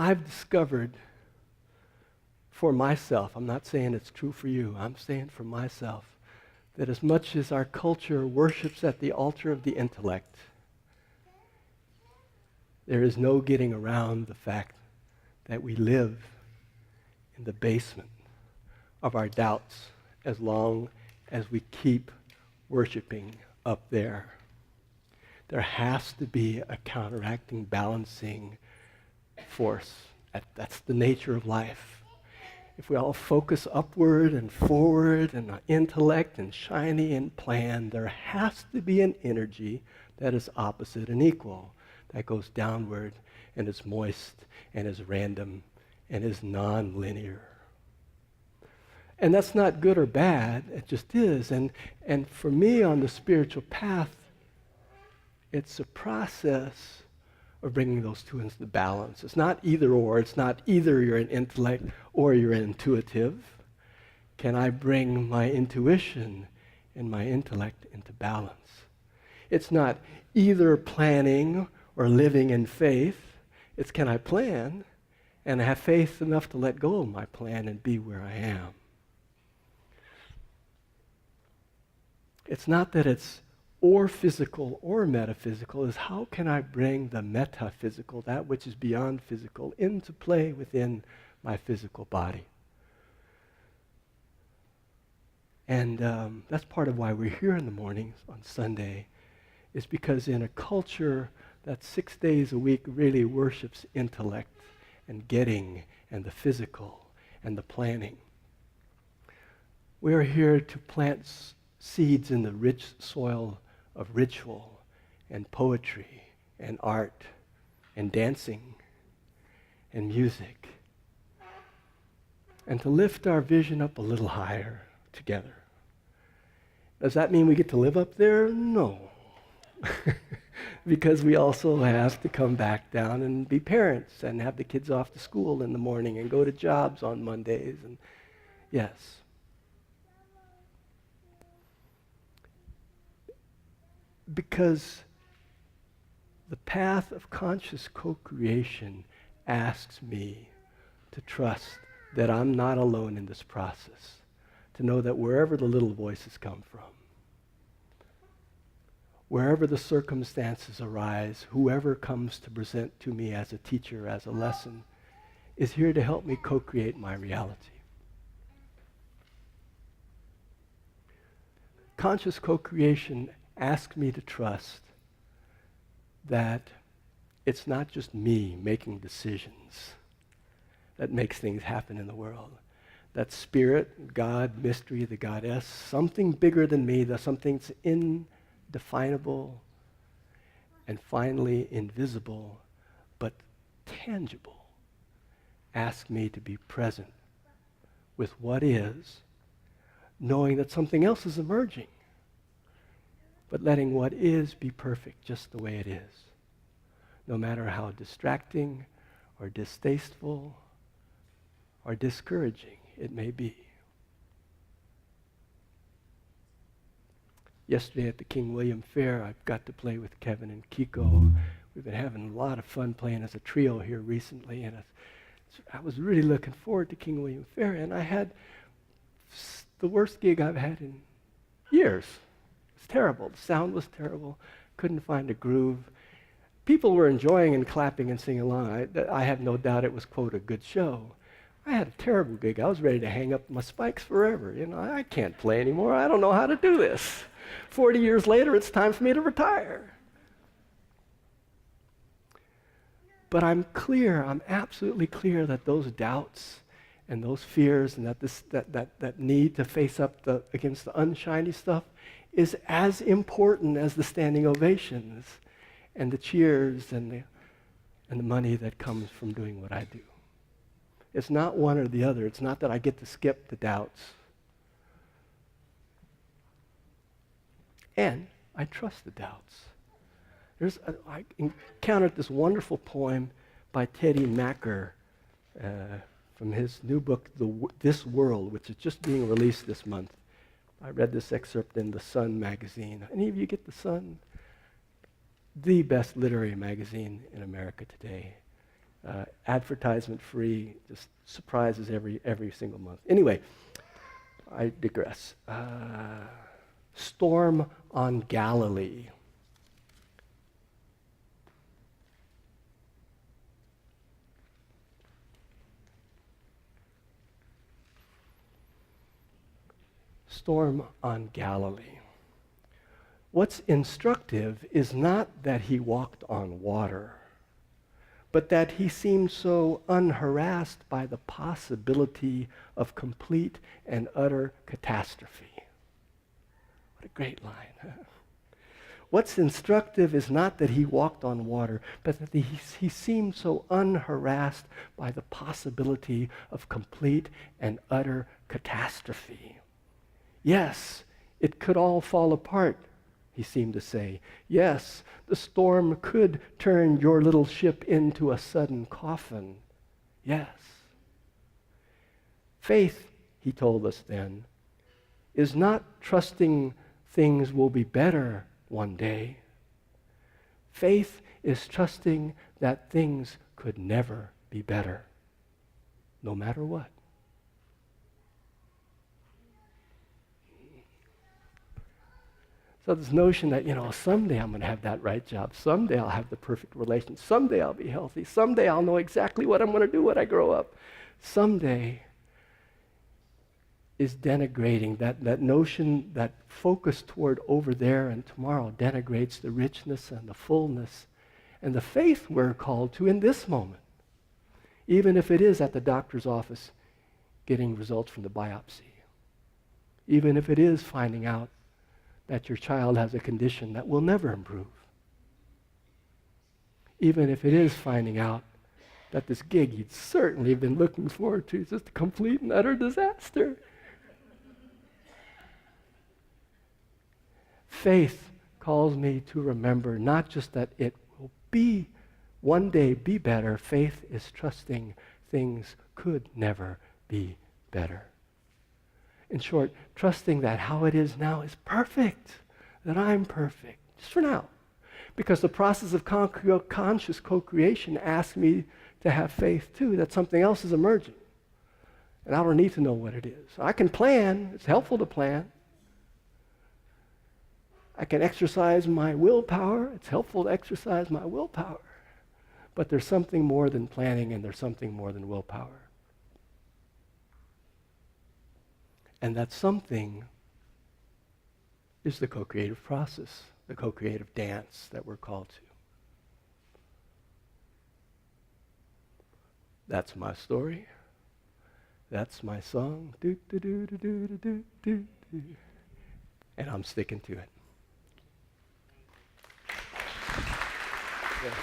I've discovered for myself, I'm not saying it's true for you, I'm saying for myself, that as much as our culture worships at the altar of the intellect, there is no getting around the fact that we live in the basement of our doubts as long as we keep worshiping up there. There has to be a counteracting, balancing force. That's the nature of life. If we all focus upward and forward and intellect and shiny and plan, there has to be an energy that is opposite and equal, that goes downward and is moist and is random and is non-linear. And that's not good or bad, it just is. And for me on the spiritual path, it's a process of bringing those two into balance. It's not either or. It's not either you're an intellect or you're intuitive. Can I bring my intuition and my intellect into balance? It's not either planning or living in faith. It's can I plan and have faith enough to let go of my plan and be where I am. It's not that it's or physical or metaphysical, is how can I bring the metaphysical, that which is beyond physical, into play within my physical body. And that's part of why we're here in the mornings on Sunday, is because in a culture that 6 days a week really worships intellect and getting and the physical and the planning, we are here to plant seeds in the rich soil of ritual and poetry and art and dancing and music, and to lift our vision up a little higher together. Does that mean we get to live up there? No. Because we also have to come back down and be parents and have the kids off to school in the morning and go to jobs on Mondays. And yes. Because the path of conscious co-creation asks me to trust that I'm not alone in this process, to know that wherever the little voices come from, wherever the circumstances arise, whoever comes to present to me as a teacher, as a lesson, is here to help me co-create my reality. Conscious co-creation asks me to trust that it's not just me making decisions that makes things happen in the world. That spirit, God, mystery, the goddess, something bigger than me, that something's indefinable and finally invisible but tangible, asks me to be present with what is, knowing that something else is emerging, but letting what is be perfect just the way it is, no matter how distracting or distasteful or discouraging it may be. Yesterday at the King William Fair, I got to play with Kevin and Kiko. We've been having a lot of fun playing as a trio here recently, and I was really looking forward to King William Fair, and I had the worst gig I've had in years. It's terrible. The sound was terrible. Couldn't find a groove. People were enjoying and clapping and singing along. I have no doubt it was, quote, a good show. I had a terrible gig. I was ready to hang up my spikes forever. I can't play anymore. I don't know how to do this. 40 years later, it's time for me to retire. But I'm absolutely clear that those doubts and those fears and that need to face up against the unshiny stuff is as important as the standing ovations and the cheers and the money that comes from doing what I do. It's not one or the other. It's not that I get to skip the doubts. And I trust the doubts. I encountered this wonderful poem by Teddy Macker from his new book, This World, which is just being released this month. I read this excerpt in The Sun magazine. Any of you get The Sun? The best literary magazine in America today. advertisement free, just surprises every single month. Anyway, I digress. Storm on Galilee. Storm on Galilee. What's instructive is not that he walked on water, but that he seemed so unharassed by the possibility of complete and utter catastrophe. What a great line, huh? What's instructive is not that he walked on water, but that he seemed so unharassed by the possibility of complete and utter catastrophe. Yes, it could all fall apart, he seemed to say. Yes, the storm could turn your little ship into a sudden coffin. Yes. Faith, he told us then, is not trusting things will be better one day. Faith is trusting that things could never be better, no matter what. So this notion that, someday I'm going to have that right job. Someday I'll have the perfect relation. Someday I'll be healthy. Someday I'll know exactly what I'm going to do when I grow up. Someday is denigrating. That notion, that focus toward over there and tomorrow denigrates the richness and the fullness and the faith we're called to in this moment. Even if it is at the doctor's office getting results from the biopsy. Even if it is finding out that your child has a condition that will never improve. Even if it is finding out that this gig you'd certainly been looking forward to is just a complete and utter disaster. Faith calls me to remember not just that it will be one day be better. Faith is trusting things could never be better. In short, trusting that how it is now is perfect, that I'm perfect, just for now. Because the process of conscious co-creation asks me to have faith too, that something else is emerging. And I don't need to know what it is. I can plan, it's helpful to plan. I can exercise my willpower, it's helpful to exercise my willpower. But there's something more than planning and there's something more than willpower. And that something is the co-creative process, the co-creative dance that we're called to. That's my story. That's my song. Do, do, do, do, do, do, do, do. And I'm sticking to it. Yeah.